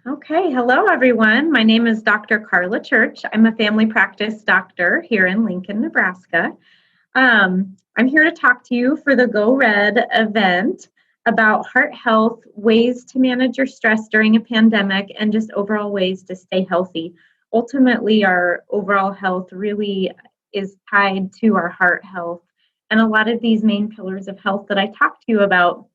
Okay, hello everyone. My name is Dr. Carla Church. I'm a family practice doctor here in Lincoln, Nebraska. I'm here to talk to you for the Go Red event about heart health, ways to manage your stress during a pandemic, and just overall ways to stay healthy. Ultimately, our overall health really is tied to our heart health. And a lot of these main pillars of health that I talk to you about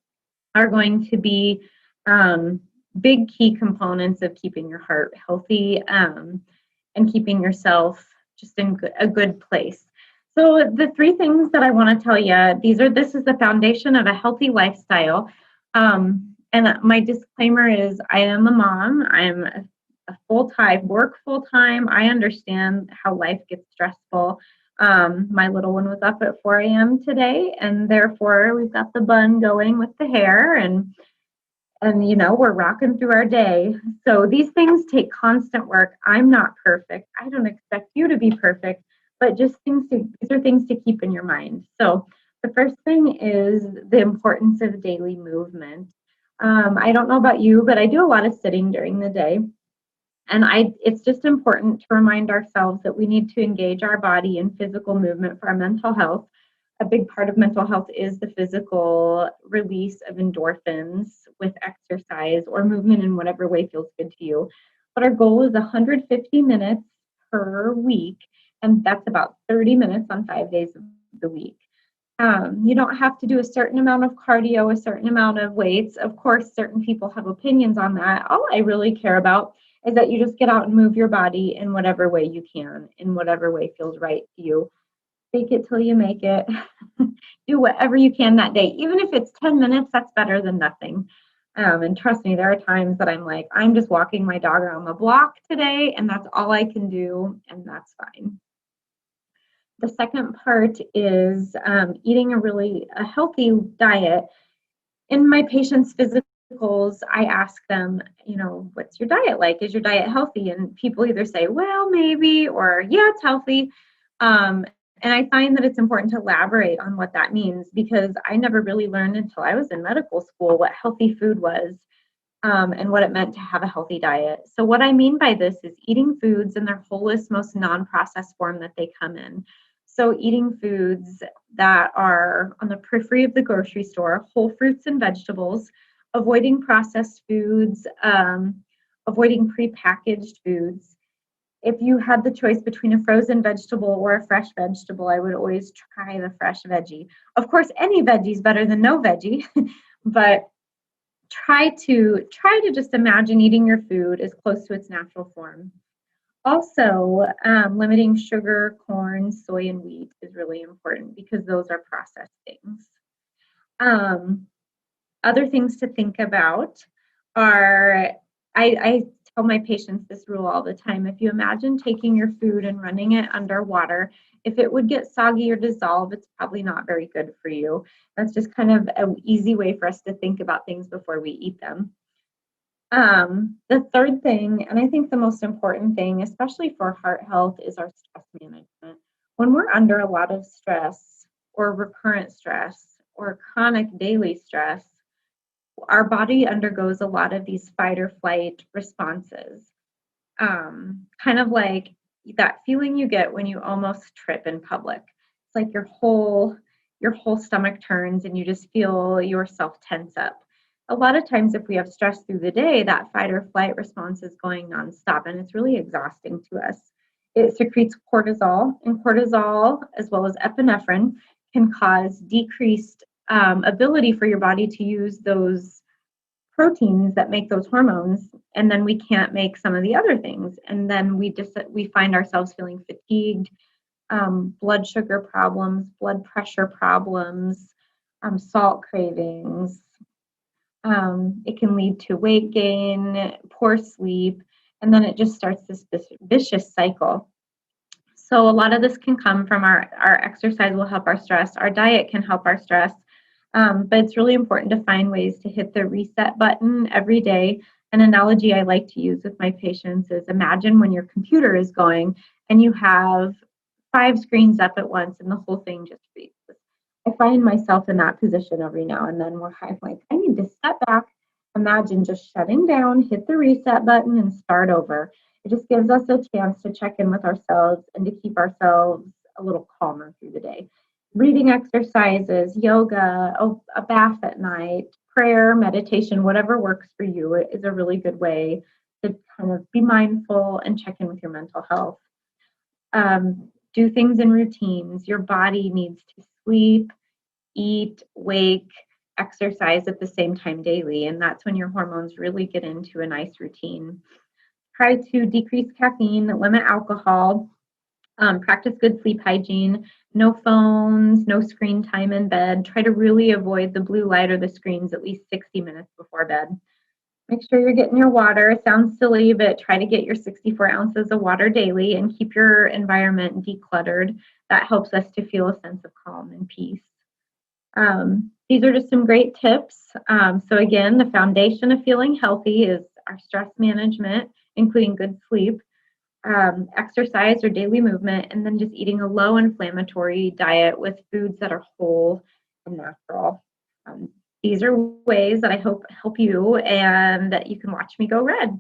are going to be um, big key components of keeping your heart healthy and keeping yourself just in a good place. So the three things that I want to tell you, this is the foundation of a healthy lifestyle. And my disclaimer is I am a mom. I'm a full-time, work full-time. I understand how life gets stressful. My little one was up at 4 a.m. today, and therefore we've got the bun going with the hair, and we're rocking through our day. So these things take constant work. I'm not perfect. I don't expect you to be perfect, but these are things to keep in your mind. So the first thing is the importance of daily movement. I don't know about you, but I do a lot of sitting during the day. And it's just important to remind ourselves that we need to engage our body in physical movement for our mental health. A big part of mental health is the physical release of endorphins with exercise or movement in whatever way feels good to you. But our goal is 150 minutes per week, and that's about 30 minutes on 5 days of the week. You don't have to do a certain amount of cardio, a certain amount of weights. Of course, certain people have opinions on that. All I really care about is that you just get out and move your body in whatever way you can, in whatever way feels right to you. Fake it till you make it. Do whatever you can that day. Even if it's 10 minutes, that's better than nothing. And trust me, there are times that I'm like, I'm just walking my dog around the block today, and that's all I can do, and that's fine. The second part is eating a healthy diet. In my patients' physicals, I ask them, what's your diet like? Is your diet healthy? And people either say, well, maybe, or yeah, it's healthy. And I find that it's important to elaborate on what that means because I never really learned until I was in medical school what healthy food was and what it meant to have a healthy diet. So, what I mean by this is eating foods in their wholest, most non processed form that they come in. So, eating foods that are on the periphery of the grocery store, whole fruits and vegetables, avoiding processed foods, avoiding prepackaged foods. If you had the choice between a frozen vegetable or a fresh vegetable, I would always try the fresh veggie. Of course, any veggie is better than no veggie, but try to just imagine eating your food as close to its natural form. Also, limiting sugar, corn, soy, and wheat is really important because those are processed things. Um, Other things to think about are I tell my patients this rule all the time. If you imagine taking your food and running it underwater, if it would get soggy or dissolve, it's probably not very good for you. That's just kind of an easy way for us to think about things before we eat them. The third thing, and I think the most important thing, especially for heart health, is our stress management. When we're under a lot of stress or recurrent stress or chronic daily stress, our body undergoes a lot of these fight or flight responses. Kind of like that feeling you get when you almost trip in public. It's like your whole stomach turns and you just feel yourself tense up. A lot of times if we have stress through the day, that fight or flight response is going nonstop and it's really exhausting to us. It secretes cortisol, and cortisol, as well as epinephrine, can cause decreased ability for your body to use those proteins that make those hormones, and then we can't make some of the other things, and then we find ourselves feeling fatigued, blood sugar problems, blood pressure problems, salt cravings. It can lead to weight gain, poor sleep, and then it just starts this vicious cycle. So a lot of this can come from our exercise will help our stress. Our diet can help our stress. But it's really important to find ways to hit the reset button every day. An analogy I like to use with my patients is imagine when your computer is going and you have 5 screens up at once and the whole thing just freezes. I find myself in that position every now and then where I'm like, I need to step back imagine just shutting down, hit the reset button, and start over. It just gives us a chance to check in with ourselves and to keep ourselves a little calmer through the day. Breathing exercises, yoga, a bath at night, prayer, meditation, whatever works for you is a really good way to kind of be mindful and check in with your mental health. Do things in routines. Your body needs to sleep, eat, wake, exercise at the same time daily. And that's when your hormones really get into a nice routine. Try to decrease caffeine, limit alcohol, practice good sleep hygiene, no phones, no screen time in bed. Try to really avoid the blue light or the screens at least 60 minutes before bed. Make sure you're getting your water. It sounds silly, but try to get your 64 ounces of water daily and keep your environment decluttered. That helps us to feel a sense of calm and peace. These are just some great tips. So again, the foundation of feeling healthy is our stress management, including good sleep, exercise or daily movement, and then just eating a low inflammatory diet with foods that are whole and natural. These are ways that I hope help you and that you can watch me go red.